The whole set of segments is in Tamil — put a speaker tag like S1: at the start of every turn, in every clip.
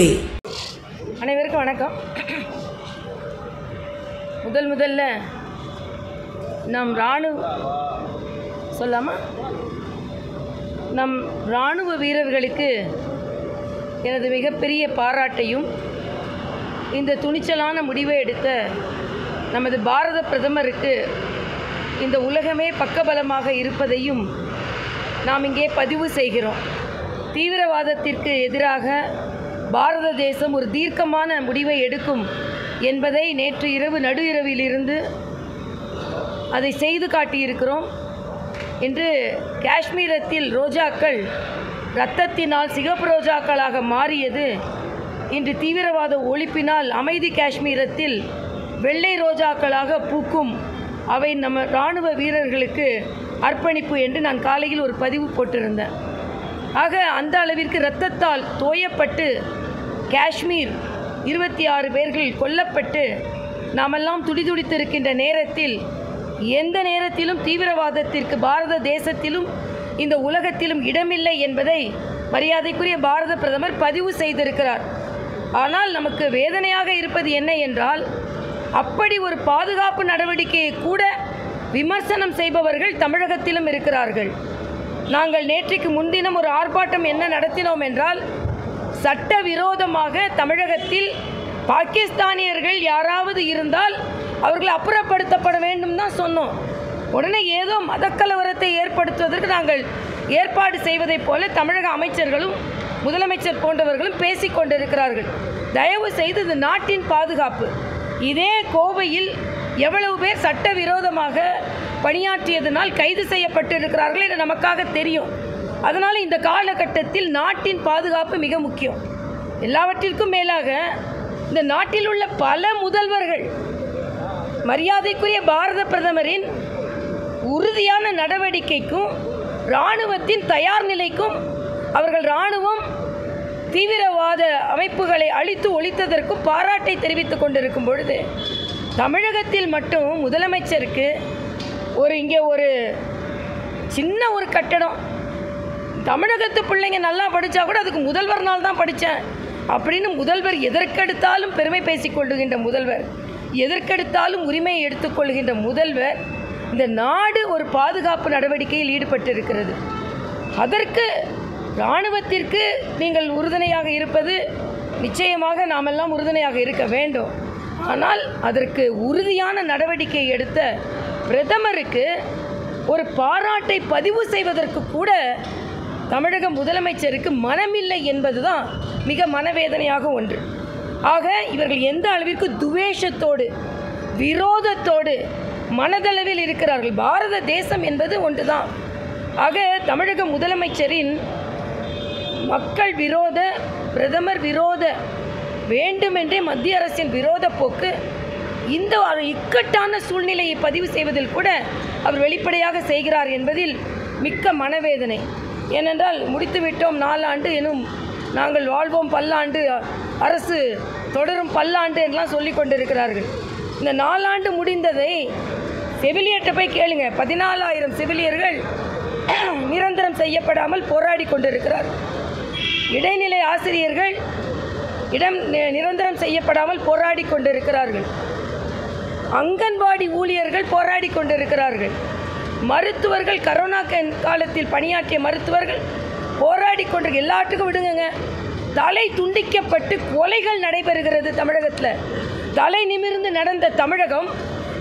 S1: டுடே.
S2: அனைவருக்கும் வணக்கம். முதல்ல நம் இராணுவ வீரர்களுக்கு எனது மிகப்பெரிய பாராட்டையும், இந்த துணிச்சலான முடிவை எடுத்த நமது பாரத பிரதமருக்கு இந்த உலகமே பக்கபலமாக இருப்பதையும் நாம் இங்கே பதிவு செய்கிறோம். தீவிரவாதத்திற்கு எதிராக பாரத தேசம் ஒரு தீர்க்கமான முடிவை எடுக்கும் என்பதை நேற்று இரவு நடு இரவிலிருந்து அதை செய்து காட்டியிருக்கிறோம். இன்று காஷ்மீரத்தில் ரோஜாக்கள் இரத்தத்தினால் சிகப்பு ரோஜாக்களாக மாறியது இன்று தீவிரவாத ஒழிப்பினால் அமைதி காஷ்மீரத்தில் வெள்ளை ரோஜாக்களாக பூக்கும். அவை நம்ம இராணுவ வீரர்களுக்கு அர்ப்பணிப்பு என்று நான் காலையில் ஒரு பதிவு போட்டிருந்தேன். ஆக அந்த அளவிற்கு இரத்தத்தால் தோயப்பட்டு காஷ்மீர் 26 பேர்கள் கொல்லப்பட்டு நாமெல்லாம் துடிதுடித்திருக்கின்ற நேரத்தில், எந்த நேரத்திலும் தீவிரவாதத்திற்கு பாரத தேசத்திலும் இந்த உலகத்திலும் இடமில்லை என்பதை மரியாதைக்குரிய பாரத பிரதமர் பதிவு செய்திருக்கிறார். ஆனால் நமக்கு வேதனையாக இருப்பது என்ன என்றால், அப்படி ஒரு பாதுகாப்பு நடவடிக்கையை கூட விமர்சனம் செய்பவர்கள் தமிழகத்திலும் இருக்கிறார்கள். நாங்கள் நேற்றைக்கு முன்தினம் ஒரு ஆர்ப்பாட்டம் என்ன நடத்தினோம் என்றால், சட்டவிரோதமாக தமிழகத்தில் பாகிஸ்தானியர்கள் யாராவது இருந்தால் அவர்கள் அப்புறப்படுத்தப்பட வேண்டும் தான் சொன்னோம். உடனே ஏதோ மதக்கலவரத்தை ஏற்படுத்துவதற்கு நாங்கள் ஏற்பாடு செய்வதைப் போல தமிழக அமைச்சர்களும் முதலமைச்சர் போன்றவர்களும் பேசிக்கொண்டிருக்கிறார்கள். தயவு செய்து இது நாட்டின் பாதுகாப்பு. இதே கோவையில் எவ்வளவு பேர் சட்டவிரோதமாக பணியாற்றியதனால் கைது செய்யப்பட்டிருக்கிறார்கள் என்று நமக்காக தெரியும். அதனால் இந்த காலகட்டத்தில் நாட்டின் பாதுகாப்பு மிக முக்கியம். எல்லாவற்றிற்கும் மேலாக இந்த நாட்டில் உள்ள பல முதல்வர்கள் மரியாதைக்குரிய பாரத பிரதமரின் உறுதியான நடவடிக்கைக்கும் இராணுவத்தின் தயார் நிலைக்கும், அவர்கள் இராணுவம் தீவிரவாத அமைப்புகளை அழித்து ஒழித்ததற்கும் பாராட்டை தெரிவித்துக் கொண்டிருக்கும் பொழுது, தமிழகத்தில் மட்டும் முதலமைச்சருக்கு இங்கே ஒரு சின்ன ஒரு கட்டடம், தமிழகத்து பிள்ளைங்க நல்லா படித்தா கூட அதுக்கு முதல்வர் நாள் தான் படித்தேன் அப்படின்னு முதல்வர் எதற்கெடுத்தாலும் பெருமை பேசிக்கொள்ளுகின்ற முதல்வர், எதற்கெடுத்தாலும் உரிமையை எடுத்துக்கொள்கின்ற முதல்வர், இந்த நாடு ஒரு பாதுகாப்பு நடவடிக்கையில் ஈடுபட்டிருக்கிறது. அதற்கு இராணுவத்திற்கு நீங்கள் உறுதுணையாக இருப்பது நிச்சயமாக நாமெல்லாம் உறுதுணையாக இருக்க வேண்டும். ஆனால் அதற்கு உறுதியான நடவடிக்கை எடுத்த பிரதமருக்கு ஒரு பாராட்டை பதிவு செய்வதற்கு கூட தமிழக முதலமைச்சருக்கு மனமில்லை என்பதுதான் மிக மனவேதனையாக ஒன்று. ஆக இவர்கள் எந்த அளவிற்கு துவேஷத்தோடு விரோதத்தோடு மனதளவில் இருக்கிறார்கள். பாரத தேசம் என்பது ஒன்றுதான். ஆக தமிழக முதலமைச்சரின் மக்கள் விரோத, பிரதமர் விரோத, வேண்டுமென்றே மத்திய அரசின் விரோத போக்கு இந்த இக்கட்டான சூழ்நிலையை பதிவு செய்வதில் கூட அவர் வெளிப்படையாக செய்கிறார் என்பதில் மிக்க மனவேதனை. ஏனென்றால் முடித்துவிட்டோம் 4 ஆண்டு எனும், நாங்கள் வாழ்வோம் பல்லாண்டு, அரசு தொடரும் பல்லாண்டு என்றெல்லாம் சொல்லி கொண்டிருக்கிறார்கள். இந்த 4 ஆண்டு முடிந்ததை செவிலியர்கிட்ட போய் கேளுங்க. 14,000 செவிலியர்கள் நிரந்தரம் செய்யப்படாமல் போராடி கொண்டிருக்கிறார். இடைநிலை ஆசிரியர்கள் நிரந்தரம் செய்யப்படாமல் போராடி கொண்டிருக்கிறார்கள். அங்கன்வாடி ஊழியர்கள் போராடி கொண்டிருக்கிறார்கள். மருத்துவர்கள், கரோனா காலத்தில் பணியாற்றிய மருத்துவர்கள் போராடி கொண்டு, எல்லாத்துக்கும் விடுங்க, தலை துண்டிக்கப்பட்டு கொலைகள் நடைபெறுகிறது தமிழகத்தில். தலை நிமிர்ந்து நடந்த தமிழகம்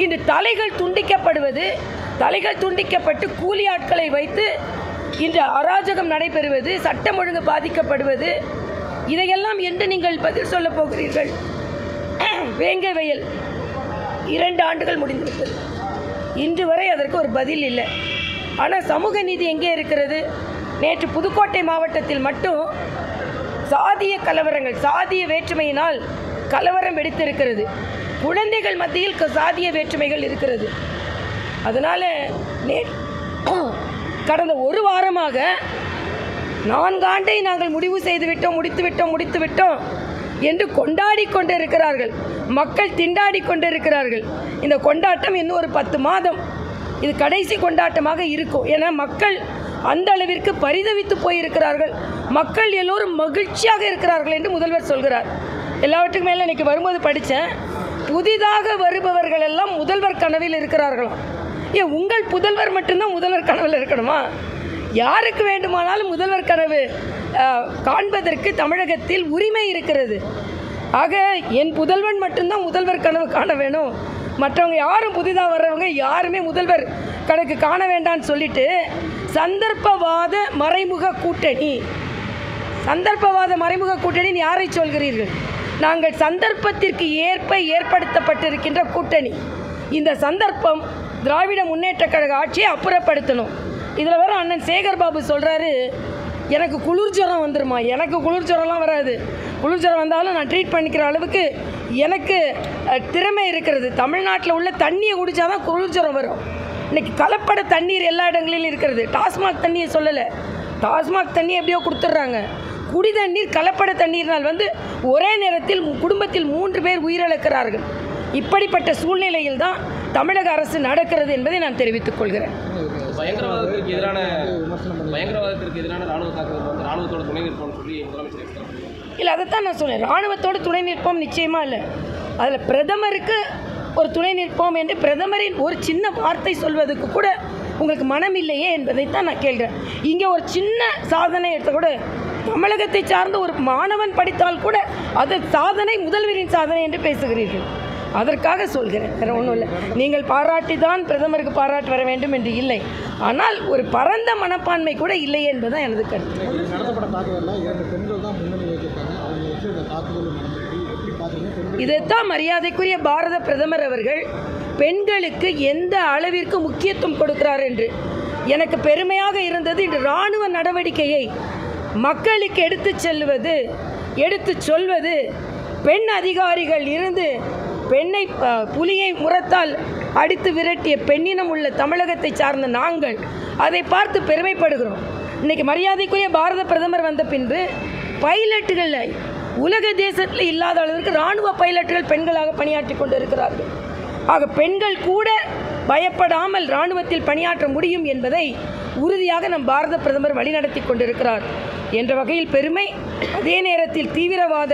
S2: இன்று தலைகள் துண்டிக்கப்படுவது, தலைகள் துண்டிக்கப்பட்டு கூலி ஆட்களை வைத்து இன்று அராஜகம் நடைபெறுவது, சட்டம் ஒழுங்கு பாதிக்கப்படுவது, இதையெல்லாம் என்று நீங்கள் பதில் சொல்ல போகிறீர்கள்? வேங்கை வயல் 2 ஆண்டுகள் முடிந்துவிட்டது. இன்று வரை அதற்கு ஒரு பதில் இல்லை. ஆனால் சமூக நீதி எங்கே இருக்கிறது? நேற்று புதுக்கோட்டை மாவட்டத்தில் மட்டும் சாதிய கலவரங்கள், சாதிய வேற்றுமையினால் கலவரம் வெடித்திருக்கிறது. குழந்தைகள் மத்தியில் சாதிய வேற்றுமைகள் இருக்கிறது. அதனால் கடந்த 1 வாரமாக 4 ஆண்டை நாங்கள் முடித்து விட்டோம் என்று கொண்டாடி கொண்டிருக்கிறார்கள். மக்கள் திண்டாடி கொண்டிருக்கிறார்கள். இந்த கொண்டாட்டம் இன்னும் ஒரு 10 மாதம் இது கடைசி கொண்டாட்டமாக இருக்கும். ஏன்னா மக்கள் அந்த அளவிற்கு பரிதவித்து போயிருக்கிறார்கள். மக்கள் எல்லோரும் மகிழ்ச்சியாக இருக்கிறார்கள் என்று முதல்வர் சொல்கிறார். எல்லாவற்றுக்கும் மேலே இன்றைக்கி வரும்போது படித்தேன், புதிதாக வருபவர்கள் எல்லாம் முதல்வர் கனவில் இருக்கிறார்களாம். ஏன் உங்கள் புதல்வர் மட்டும்தான் முதல்வர் கனவில் இருக்கணுமா? யாருக்கு வேண்டுமானாலும் முதல்வர் கனவு காண்பதற்கு தமிழகத்தில் உரிமை இருக்கிறது. ஆக என் புதல்வன் மட்டும்தான் முதல்வர் கனவு காண வேணும், மற்றவங்க யாரும் புதிதாக வர்றவங்க யாருமே முதல்வர் கணக்கு காண வேண்டான்னு சொல்லிட்டு சந்தர்ப்பவாத மறைமுக கூட்டணி. சந்தர்ப்பவாத மறைமுக கூட்டணின்னு யாரை சொல்கிறீர்கள்? நாங்கள் சந்தர்ப்பத்திற்கு ஏற்ப ஏற்படுத்தப்பட்டிருக்கின்ற கூட்டணி. இந்த சந்தர்ப்பம் திராவிட முன்னேற்றக் கழக ஆட்சியை அப்புறப்படுத்தணும். இதில் வேறு அண்ணன் சேகர் பாபு சொல்கிறாரு, எனக்கு குளிர்ஜுரம் வந்துருமா? எனக்கு குளிர்ஜுரம்லாம் வராது. குளிர்ஜுரம் வந்தாலும் நான் ட்ரீட் பண்ணிக்கிற அளவுக்கு எனக்கு திறமை இருக்கிறது. தமிழ்நாட்டில் உள்ள தண்ணியை குடித்தாதான் குளிர்ஜுரம் வரும். இன்றைக்கி கலப்பட தண்ணீர் எல்லா இடங்களிலும் இருக்கிறது. டாஸ்மாக் தண்ணியை சொல்லலை, டாஸ்மாக் தண்ணி எப்படியோ கொடுத்துட்றாங்க. குடி தண்ணீர் கலப்பட தண்ணீர்னால் ஒரே நேரத்தில் குடும்பத்தில் 3 பேர் உயிரிழக்கிறார்கள். இப்படிப்பட்ட சூழ்நிலையில் தான் தமிழக அரசு நடக்கிறது என்பதை நான் தெரிவித்துக் கொள்கிறேன்.
S1: பயங்கரவாதத்திற்கு எதிரான ராணுவ தாக்குதல் ராணுவத்தோட துணை நிற்போம்னு சொல்லி முதலமைச்சர்
S2: இல்லை, அதைத்தான் நான் சொன்னேன். ராணுவத்தோடு துணை நிற்போம் நிச்சயமாக இல்லை. அதில் பிரதமருக்கு ஒரு துணை நிற்போம் என்று பிரதமரின் ஒரு சின்ன வார்த்தை சொல்வதற்கு கூட உங்களுக்கு மனம் இல்லையே என்பதைத்தான் நான் கேட்குறேன். இங்கே ஒரு சின்ன சாதனை எடுத்த கூட தமிழகத்தை சார்ந்த ஒரு மாணவன் படித்தால் கூட அது சாதனை, முதல்வரின் சாதனை என்று பேசுகிறீர்கள். அதற்காக சொல்கிறேன், வேறு ஒன்றும் இல்லை. நீங்கள் பாராட்டி தான் பிரதமருக்கு பாராட்டு வர வேண்டும் என்று இல்லை, ஆனால் ஒரு பரந்த மனப்பான்மை கூட இல்லை என்பதுதான் எனது கருத்து. இதைத்தான் மரியாதைக்குரிய பாரத பிரதமர் அவர்கள் பெண்களுக்கு எந்த அளவிற்கு முக்கியத்துவம் கொடுக்கிறார் என்று எனக்கு பெருமையாக இருந்தது. இன்று இராணுவ நடவடிக்கையை மக்களுக்கு எடுத்து சொல்வது பெண் அதிகாரிகள் இருந்து பெண்ணை புலியை முரத்தால் அடித்து விரட்டிய பெண்ணினம் உள்ள தமிழகத்தை சார்ந்த நாங்கள் அதை பார்த்து பெருமைப்படுகிறோம். இன்றைக்கி மரியாதைக்குரிய பாரத பிரதமர் வந்த பின்பு பைலட்டுகளில் உலக தேசத்தில் இல்லாத அளவிற்கு இராணுவ பைலட்டுகள் பெண்களாக பணியாற்றி கொண்டு இருக்கிறார்கள். ஆக பெண்கள் கூட பயப்படாமல் இராணுவத்தில் பணியாற்ற முடியும் என்பதை உறுதியாக நம் பாரத பிரதமர் வழிநடத்தி கொண்டிருக்கிறார் என்ற வகையில் பெருமை. அதே நேரத்தில் தீவிரவாத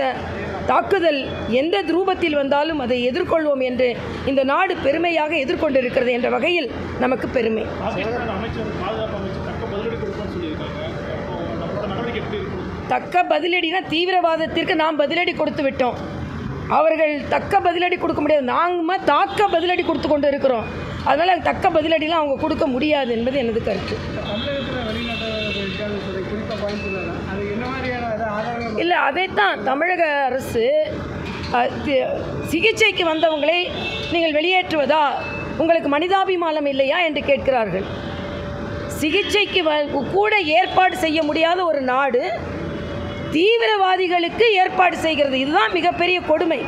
S2: தாக்குதல் எந்த ரூபத்தில் வந்தாலும் அதை எதிர்கொள்வோம் என்று இந்த நாடு பெருமையாக எதிர்கொண்டிருக்கிறது என்ற வகையில் நமக்கு பெருமை. தக்க பதிலடினா தீவிரவாதத்திற்கு நாம் பதிலடி கொடுத்து விட்டோம். அவர்கள் தக்க பதிலடி கொடுக்க முடியாது, நாங்கள் தாக்க பதிலடி கொடுத்து கொண்டு இருக்கிறோம். அதனால் தக்க பதிலடிலாம் அவங்க கொடுக்க முடியாது என்பது எனது கருத்து. இல்லை, அதைத்தான் தமிழக அரசு சிகிச்சைக்கு வந்தவங்களை நீங்கள் வெளியேற்றுவதா, உங்களுக்கு மனிதாபிமானம் இல்லையா என்று கேட்கிறார்கள். சிகிச்சைக்கு கூட ஏற்பாடு செய்ய முடியாத ஒரு நாடு தீவிரவாதிகளுக்கு ஏற்பாடு செய்கிறது. இதுதான் மிகப்பெரிய கொடுமை.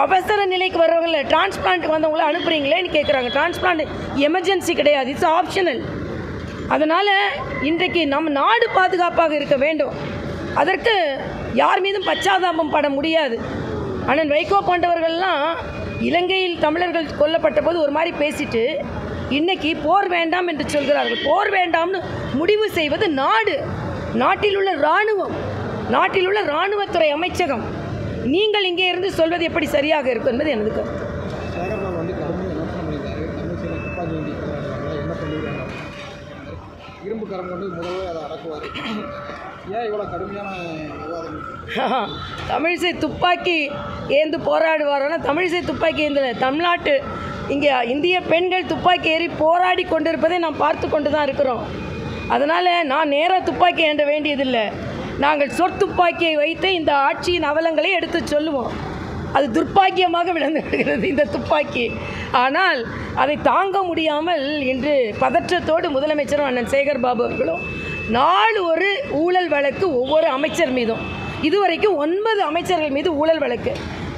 S2: அவசர நிலைக்கு வர்றவங்களை டிரான்ஸ்பிளான்ட்டுக்கு வந்தவங்கள அனுப்புகிறீங்களேன்னு கேட்குறாங்க. டிரான்ஸ்பிளான்ட் எமர்ஜென்சி கிடையாது, இட்ஸ் ஆப்ஷனல். அதனால் இன்றைக்கு நம்ம நாடு பாதுகாப்பாக இருக்க வேண்டும். அதற்கு யார் மீதும் பச்சாதாபம் பட முடியாது. அண்ணன் வைகோ போன்றவர்கள்லாம் இலங்கையில் தமிழர்கள் கொல்லப்பட்ட போது ஒரு மாதிரி பேசிட்டு இன்றைக்கி போர் வேண்டாம் என்று சொல்கிறார்கள். போர் வேண்டாம்னு முடிவு செய்வது நாட்டில் உள்ள இராணுவம், நாட்டில் உள்ள இராணுவத்துறை அமைச்சகம். நீங்கள் இங்கே இருந்து சொல்வது எப்படி சரியாக இருக்கும் என்பது எனது கருத்து.
S3: இரும்பு கரம் கொண்டு முதல்வர் அதை அடக்குவார். ஏன் இவ்வளோ கடுமையான விவாதம்?
S2: தமிழிசை துப்பாக்கி ஏந்து போராடுவாரோன்னா தமிழிசை துப்பாக்கி ஏந்தல. தமிழ்நாட்டு இங்கே இந்திய பெண்கள் துப்பாக்கி ஏறி போராடி கொண்டிருப்பதை நாம் பார்த்து கொண்டு தான் இருக்கிறோம். அதனால் நான் நேராக துப்பாக்கி ஏந்த வேண்டியதில்லை. நாங்கள் சொற்துப்பாக்கியை வைத்து இந்த ஆட்சியின் அவலங்களை எடுத்து சொல்லுவோம். அது துர்ப்பாக்கியமாக விளந்து விடுகிறது இந்த துப்பாக்கி. ஆனால் அதை தாங்க முடியாமல் இன்று பதற்றத்தோடு முதலமைச்சரும் அண்ணன் சேகர் பாபு அவர்களும் நாலு ஒரு ஊழல் வழக்கு ஒவ்வொரு அமைச்சர் மீதும், இதுவரைக்கும் 9 அமைச்சர்கள் மீது ஊழல் வழக்கு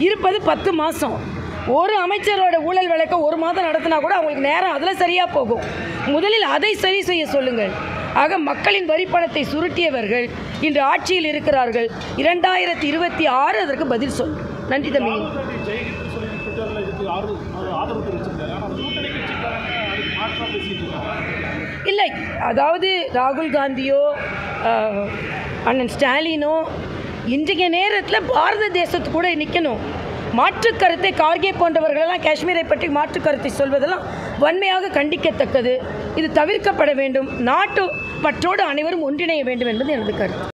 S2: இருப்பது 10 மாதம். ஒரு அமைச்சரோட ஊழல் வழக்கை 1 மாதம் நடத்தினா கூட அவங்களுக்கு நேரம் அதில் சரியாக போகும். முதலில் அதை சரி செய்ய சொல்லுங்கள். ஆக மக்களின் வரிப்பணத்தை சுருட்டியவர்கள் இன்று ஆட்சியில் இருக்கிறார்கள். 2026 அதற்கு பதில் சொல். நன்றி தம்பி. இல்லை, அதாவது ராகுல் காந்தியோ அண்ணன் ஸ்டாலினோ இன்றைய நேரத்தில் பாரத தேசத்து கூட நிற்கணும். மாற்றுக் கருத்தை கார்கே போன்றவர்களெல்லாம் காஷ்மீரை பற்றி மாற்றுக் கருத்தை சொல்வதெல்லாம் வன்மையாக கண்டிக்கத்தக்கது. இது தவிர்க்கப்பட வேண்டும். நாட்டு பற்றோடு அனைவரும் ஒன்றிணைய வேண்டும் என்பது எனது கருத்து.